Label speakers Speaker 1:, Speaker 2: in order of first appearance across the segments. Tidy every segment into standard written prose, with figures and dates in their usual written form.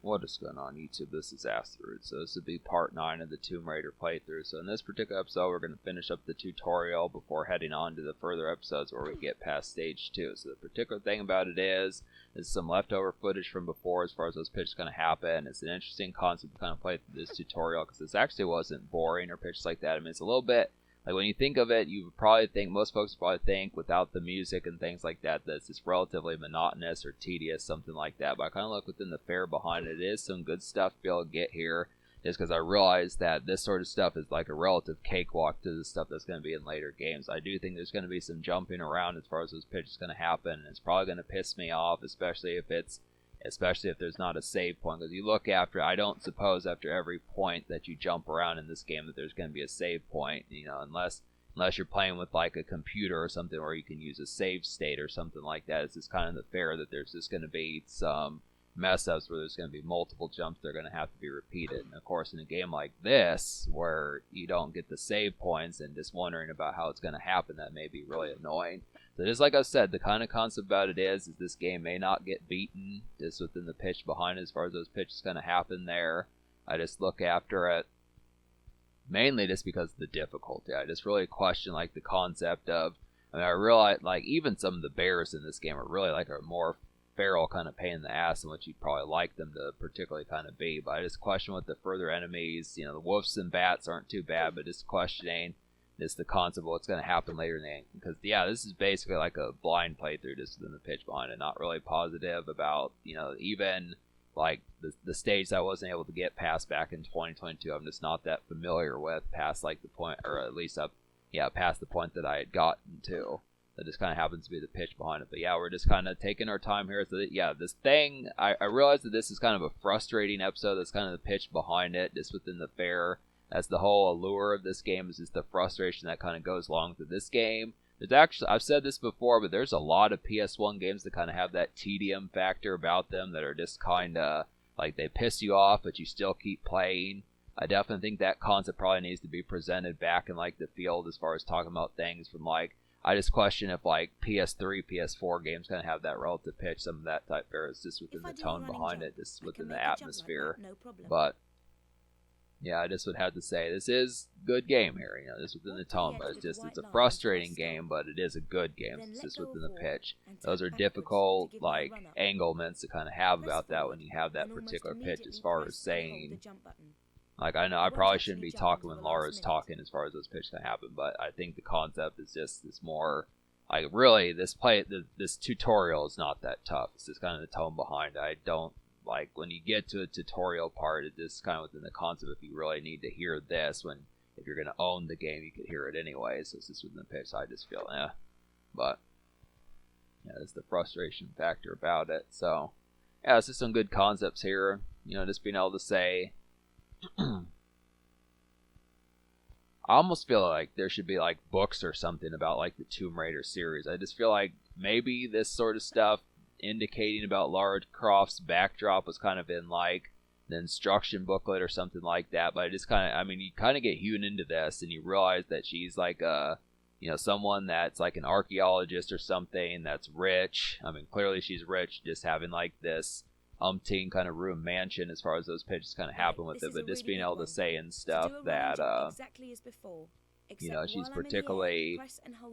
Speaker 1: What is going on YouTube? This is Asteroid. So this would be part 9 of the Tomb Raider playthrough. So in this particular episode, we're going to finish up the tutorial before heading on to the further episodes where we get past stage 2. So the particular thing about it is some leftover footage from before as far as those pitches going to happen. It's an interesting concept to kind of play through this tutorial because this actually wasn't boring or pitches like that. I mean, it's a little bit like when you think of it, you would probably think, most folks probably think without the music and things like that, that it's just relatively monotonous or tedious, something like that. But I kind of look within the fare behind it. It is some good stuff to be able to get here, just because I realize that this sort of stuff is like a relative cakewalk to the stuff that's going to be in later games. I do think there's going to be some jumping around as far as those pitches going to happen. And it's probably going to piss me off, especially if there's not a save point, because you look after, I don't suppose after every point that you jump around in this game that there's going to be a save point, unless you're playing with like a computer or something where you can use a save state or something like that. It's just kind of the fair that there's just going to be some mess ups where there's going to be multiple jumps that are going to have to be repeated. And of course, in a game like this, where you don't get the save points and just wondering about how it's going to happen, that may be really annoying. So just like I said, the kind of concept about it is this game may not get beaten just within the pitch behind it as far as those pitches going to happen there. I just look after it mainly just because of the difficulty. I just really question like the concept of, I realize like even some of the bears in this game are really like a more feral kind of pain in the ass than what you'd probably like them to particularly kind of be. But I just question what the further enemies, the wolves and bats aren't too bad, but just questioning is the concept of what's going to happen later in the game. Because, this is basically like a blind playthrough just within the pitch behind it. Not really positive about, even like the stage that I wasn't able to get past back in 2022. I'm just not that familiar with past like the point, or at least past the point that I had gotten to. That just kind of happens to be the pitch behind it. But we're just kind of taking our time here. So that, this thing, I realize that this is kind of a frustrating episode. That's kind of the pitch behind it, just within the fare. That's the whole allure of this game, is just the frustration that kind of goes along with this game. There's actually, I've said this before, but there's a lot of PS1 games that kind of have that tedium factor about them that are just kind of like they piss you off, but you still keep playing. I definitely think that concept probably needs to be presented back in like the field as far as talking about things from like, I just question if like PS3, PS4 games kind of have that relative pitch, some of that type there is just within the tone behind it, just within the atmosphere.
Speaker 2: Like that, no
Speaker 1: but I just would have to say this is a good game here. This within the tone, but it's a frustrating game, but it is a good game. It's just within the pitch. Those are difficult like anglements to kind of have about that when you have that particular pitch as far as saying. Like, I know I probably shouldn't be talking when Laura's talking as far as those pitches can happen, but I think the concept is just this more, like, really, this tutorial is not that tough. It's just kind of the tone behind it. I don't, like, when you get to a tutorial part, it's just kind of within the concept, if you really need to hear this, if you're going to own the game, you could hear it anyway, so it's just within the pitch, so I just feel, but, it's the frustration factor about it, so, it's just some good concepts here, just being able to say, I almost feel like there should be like books or something about like the Tomb Raider series. I just feel like maybe this sort of stuff indicating about Lara Croft's backdrop was kind of in like the instruction booklet or something like that. But I just kind of, you kind of get hewn into this and you realize that she's like a, someone that's like an archaeologist or something that's rich. Clearly she's rich, just having like this umpteen kind of room mansion as far as those pitches kind of happen with it, but just being able to say and stuff that
Speaker 2: exactly as before,
Speaker 1: she's particularly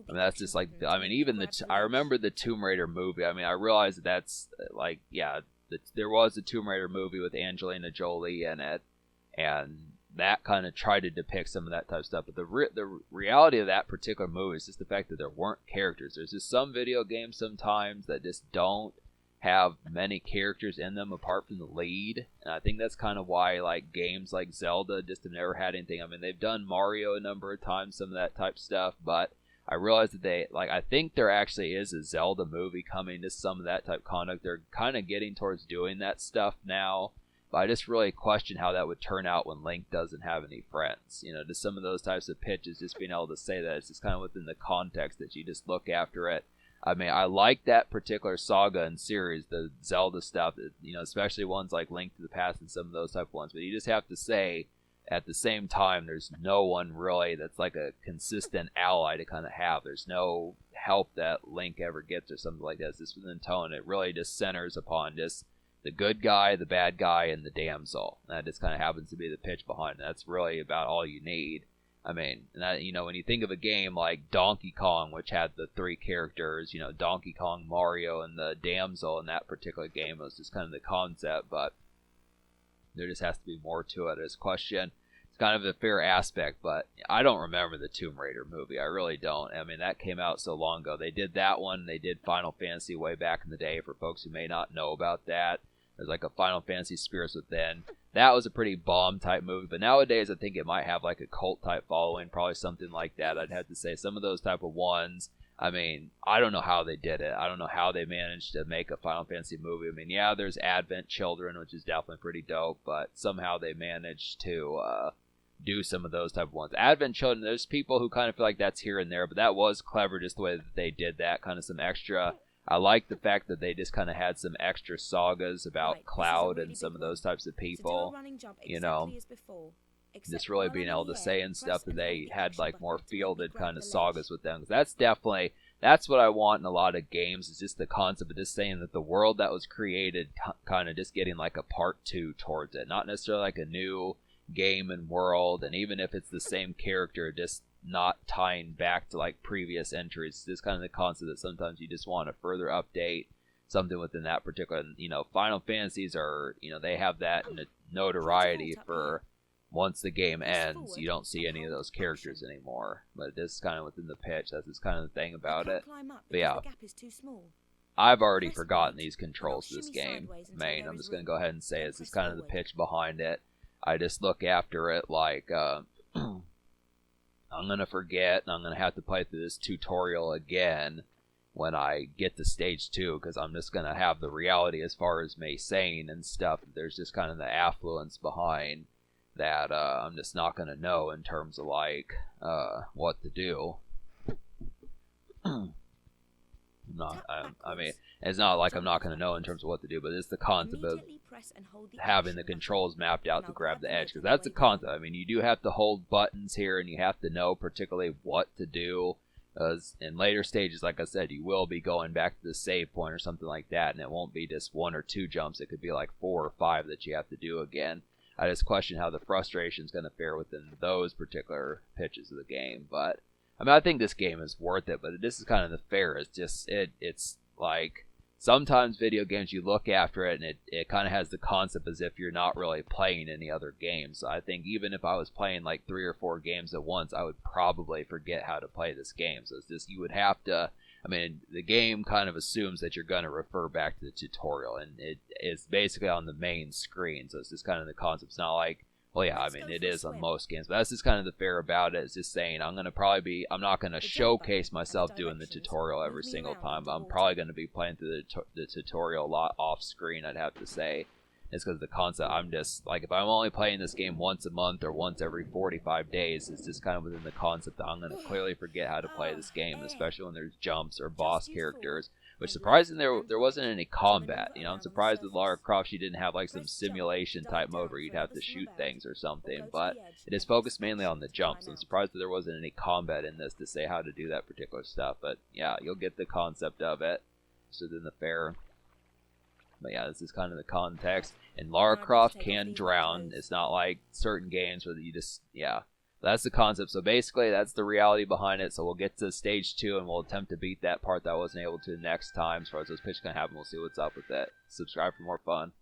Speaker 1: that's just like even I remember the Tomb Raider movie. I realize that's like there was a Tomb Raider movie with Angelina Jolie in it, and that kind of tried to depict some of that type of stuff, but the reality of that particular movie is just the fact that there weren't characters. There's just some video games sometimes that just don't have many characters in them apart from the lead, and I think that's kind of why like games like Zelda just have never had anything. They've done Mario a number of times, some of that type stuff, but I realize that I think there actually is a Zelda movie coming to some of that type of conduct. They're kind of getting towards doing that stuff now, but I just really question how that would turn out when Link doesn't have any friends. To some of those types of pitches, just being able to say that it's just kind of within the context that you just look after it. I like that particular saga and series, the Zelda stuff, especially ones like Link to the Past and some of those type of ones. But you just have to say, at the same time, there's no one really that's like a consistent ally to kind of have. There's no help that Link ever gets or something like that. It's just within tone. It really just centers upon just the good guy, the bad guy, and the damsel. That just kind of happens to be the pitch behind it. That's really about all you need. I mean, when you think of a game like Donkey Kong, which had the three characters, Donkey Kong, Mario, and the damsel in that particular game was just kind of the concept, but there just has to be more to it. As question, it's kind of a fair aspect, but I don't remember the Tomb Raider movie. I really don't. I mean, that came out so long ago. They did that one. They did Final Fantasy way back in the day. For folks who may not know about that, there's like a Final Fantasy Spirits Within. That was a pretty bomb type movie, but nowadays I think it might have like a cult type following, probably something like that. I'd have to say some of those type of ones. I mean, I don't know how they did it. I don't know how they managed to make a Final Fantasy movie. I mean, yeah, there's Advent Children, which is definitely pretty dope, but somehow they managed to do some of those type of ones. Advent Children, there's people who kind of feel like that's here and there, but that was clever just the way that they did that, kind of some extra. I like the fact that they just kind of had some extra sagas about Cloud and some of those types of people, just really being able to say and stuff that they had like more fielded kind of sagas with them. That's what I want in a lot of games, is just the concept of just saying that the world that was created kind of just getting like a part 2 towards it, not necessarily like a new game and world, and even if it's the same character, just not tying back to like previous entries. This kind of the concept that sometimes you just want to further update something within that particular. Final Fantasies are, they have that notoriety for once the game ends, you don't see any of those characters anymore. But this is kind of within the pitch. That's just kind of the thing about it. But yeah, I've already forgotten these controls to this game. I'm just going to go ahead and say this is kind of the pitch behind it. I just look after it like I'm going to forget, and I'm going to have to play through this tutorial again when I get to stage 2, because I'm just going to have the reality as far as me saying and stuff. There's just kind of the affluence behind that I'm just not going to know in terms of like what to do. I mean, it's not like I'm not going to know in terms of what to do, but it's the concept of having the controls mapped out to grab the edge, because that's the concept. I mean, you do have to hold buttons here, and you have to know particularly what to do. Because in later stages, like I said, you will be going back to the save point or something like that, and it won't be just 1 or 2 jumps. It could be like 4 or 5 that you have to do again. I just question how the frustration is going to fare within those particular pitches of the game. But I mean, I think this game is worth it, but this is kind of the fair. It's just, it's like, sometimes video games, you look after it, and it kind of has the concept as if you're not really playing any other games. So I think even if I was playing like 3 or 4 games at once, I would probably forget how to play this game. So it's just, you would have to, I mean, the game kind of assumes that you're going to refer back to the tutorial, and it's basically on the main screen. So it's just kind of the concept. It's not like, well, yeah, I mean, it is on most games, but that's just kind of the fair about it. It's just saying I'm not going to showcase myself doing the tutorial every single time, but I'm probably going to be playing through the tutorial a lot off screen, I'd have to say. It's because the concept, I'm just, like, if I'm only playing this game once a month or once every 45 days, it's just kind of within the concept that I'm going to clearly forget how to play this game, especially when there's jumps or boss characters. Which, surprisingly, there wasn't any combat. I'm surprised with Lara Croft she didn't have like some simulation type mode where you'd have to shoot things or something. But it is focused mainly on the jumps. I'm surprised that there wasn't any combat in this to say how to do that particular stuff. But yeah, you'll get the concept of it. So then the fair. But yeah, this is kind of the context. And Lara Croft can drown. It's not like certain games where you just, yeah. That's the concept. So basically, that's the reality behind it. So we'll get to stage 2, and we'll attempt to beat that part that I wasn't able to next time. As far as those pitches can happen, we'll see what's up with it. Subscribe for more fun.